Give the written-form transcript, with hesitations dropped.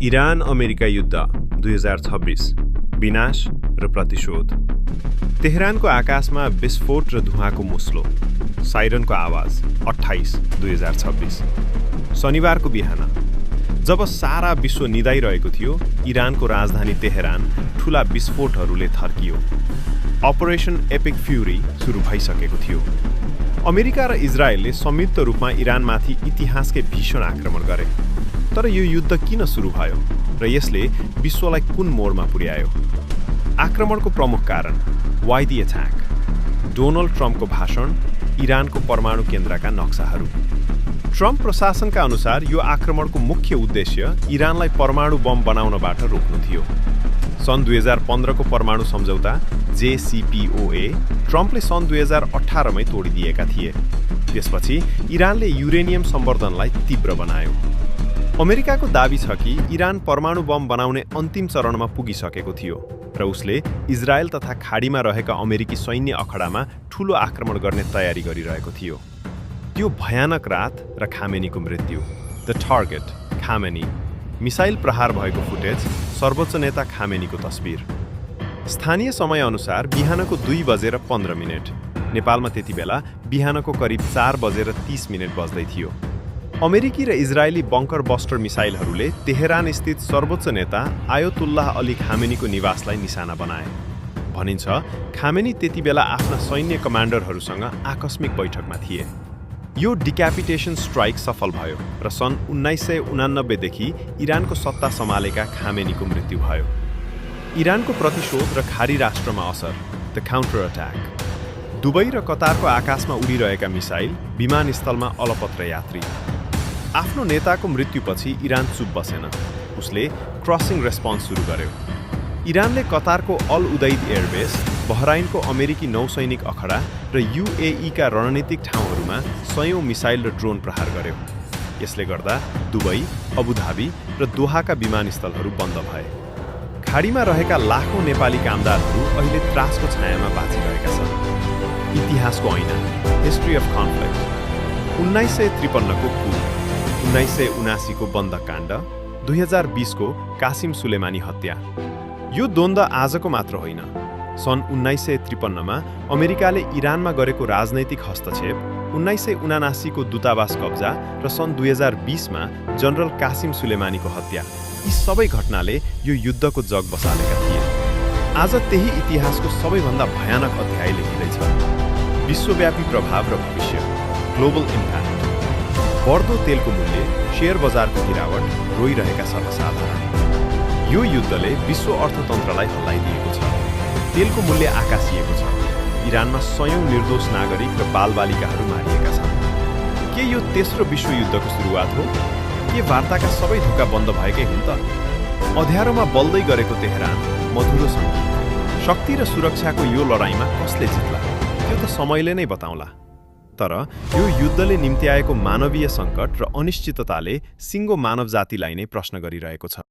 Iran America युद्ध 2026 विनाश र प्रतिशोध। तेहरानको आकाशमा विस्फोट र धुवाँको मुस्लो, साइरनको आवाज 28/2026। शनिबारको बिहान जब सारा विश्व निदाइरहेको थियो, इरानको राजधानी तेहरान ठूला विस्फोटहरूले थर्कियो। अपरेसन एपिक फ्युरी सुरु भइसकेको थियो। अमेरिका र इजरायलले संयुक्त रूपमा इरानमाथि इतिहासकै भीषण आक्रमण गरे। तर यो युद्ध किन सुरु भयो र यसले विश्वलाई कुन मोडमा पुर्यायो? आक्रमणको प्रमुख कारण वाइ द अट्याक, डोनाल्ड ट्रम्पको भाषण, इरानको परमाणु केन्द्रका नक्साहरू। ट्रम्प प्रशासनका अनुसार यो आक्रमणको मुख्य उद्देश्य इरानलाई परमाणु बम बनाउनबाट रोक्नु थियो। सन् 2015 को परमाणु सम्झौता JCPOA ट्रम्पले सन् 2018 मै तोडिदिएका थिए। त्यसपछि इरानले युरेनियम सम्वर्धनलाई तीव्र बनायो। अमेरिकाको दाबी छ कि इरान परमाणु बम बनाउने अन्तिम चरणमा पुगिसकेको थियो र उसले इजरायल तथा खाडीमा रहेका अमेरिकी सैन्य अखडामा ठूलो आक्रमण गर्ने तयारी गरिरहेको थियो। त्यो भयानक रात र खामेनीको मृत्यु, द टार्गेट खामेनी, मिसाइल प्रहार भएको फुटेज, सर्वोच्च नेता खामेनीको तस्बिर। स्थानीय समयअनुसार बिहानको 2:15, नेपालमा त्यति बेला बिहानको करिब 4:30 बज्दै थियो। अमेरिकी र इजरायली बङ्कर बस्टर मिसाइलहरूले तेहरान स्थित सर्वोच्च नेता आयतुल्लाह अली खामेनीको निवासलाई निशाना बनाए। भनिन्छ खामेनी त्यति बेला आफ्ना सैन्य कमान्डरहरूसँग आकस्मिक बैठकमा थिए। यो डिक्यापिटेसन स्ट्राइक सफल भयो र सन् 1989 देखि इरानको सत्ता सम्हालेका खामेनीको मृत्यु भयो। इरानको प्रतिशोध र खाडी राष्ट्रमा असर, द काउन्टर अट्याक। दुबई र कतारको आकाशमा उडिरहेका मिसाइल, विमानस्थलमा अलपत्र यात्री। आफ्नो नेताको मृत्युपछि इरान चुप बसेन। उसले क्रसिङ रेस्पोन्स सुरु गर्यो। इरानले कतारको अल उदैद एयरबेस, बहराइनको अमेरिकी नौसैनिक अखडा र UAE का रणनीतिक ठाउँहरूमा सयौं मिसाइल र ड्रोन प्रहार गर्यो। यसले गर्दा दुबई, अबुधाबी र दोहाका विमानस्थलहरू बन्द भए। खाडीमा रहेका लाखौं नेपाली कामदारहरू अहिले त्रासको छायामा बाँचिरहेका छन्। इतिहासको ऐना, हिस्ट्री अफ कन्फ्लिक्ट। 1953 को कू, 1979 को बन्दकाण्ड, 2020 को कासिम सुलेमानी हत्या। यो द्वन्द्व आजको मात्र होइन। सन् 1953 मा अमेरिकाले इरानमा गरेको राजनैतिक हस्तक्षेप, 1979 को दूतावास कब्जा र सन् 2020 मा जनरल कासिम सुलेमानीको हत्या, यी सबै घटनाले यो युद्धको जग बसालेका थिए। आज त्यही इतिहासको सबैभन्दा भयानक अध्याय लेखिँदैछ। विश्वव्यापी प्रभाव र भविष्य, ग्लोबल इम्प्याक्ट। बढ्दो तेलको मूल्य, शेयर बजारको गिरावट, रोइरहेका सर्वसाधारण। यो युद्धले विश्व अर्थतन्त्रलाई हल्लाइदिएको छ। तेलको मूल्य आकाशिएको छ। इरानमा सयौं निर्दोष नागरिक र बालबालिकाहरू मारिएका छन्। के यो तेस्रो विश्वयुद्धको सुरुवात हो? के वार्ताका सबै ढोका बन्द भएकै हुन् त? अँध्यारोमा बल्दै गरेको तेहरान, मधुरो सङ्गीत। शक्ति र सुरक्षाको यो लडाईँमा कसले जित्ला? त्यो त समयले नै बताउँला। तर यो युद्धले निम्त्याएको मानवीय सङ्कट र अनिश्चितताले सिङ्गो मानव जातिलाई नै प्रश्न गरिरहेको छ।